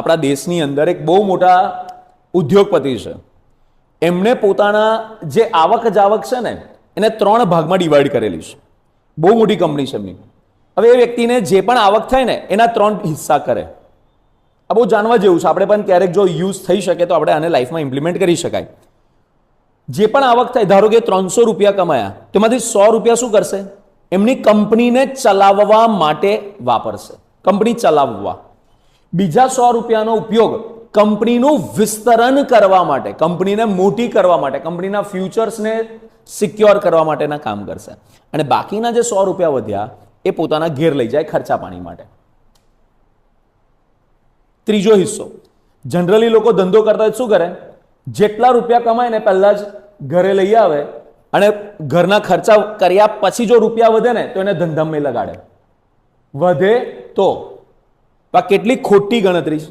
આપણા દેશની અંદર એક બહુ મોટા ઉદ્યોગપતિ છે. એમણે પોતાના જે આવક જાવક છે ને એને 3 ભાગમાં ડિવાઈડ કરેલી છે. બહુ મોટી કંપની છે એમની. હવે એ વ્યક્તિને જે પણ આવક થાય ને એના 3 હિસ્સા કરે. આ બહુ જાણવા જેવું છે. આપણે પણ ક્યારેક જો યુઝ થઈ શકે તો આપણે આને લાઈફમાં ઇમ્પ્લિમેન્ટ કરી શકાય. જે પણ આવક થાય, ધારો કે 300 રૂપિયા કમાયા, તેમાંથી 100 રૂપિયા શું કરશે? એમની કંપનીને ચલાવવા માટે વાપરશે. કંપની ચલાવવા. બીજા 100 રૂપિયાનો ઉપયોગ કંપનીનું વિસ્તરણ કરવા માટે, કંપનીને મોટી કરવા માટે, કંપનીના ફ્યુચર્સને સિક્યોર કરવા માટેના કામ કરશે. અને બાકીના જે 100 રૂપિયા વધ્યા એ પોતાના ઘેર લઈ જાય ખર્ચા પાણી માટે. ત્રીજો હિસ્સો, જનરલી લોકો ધંધો કરતા હોય શું કરે? જેટલા રૂપિયા કમાય ને પહેલા જ ઘરે લઈ આવે અને ઘરના ખર્ચા કર્યા પછી જો રૂપિયા વધે ને તો એને ધંધામાં લગાડે. વધે તો કેટલી ખોટી ગણતરી છે.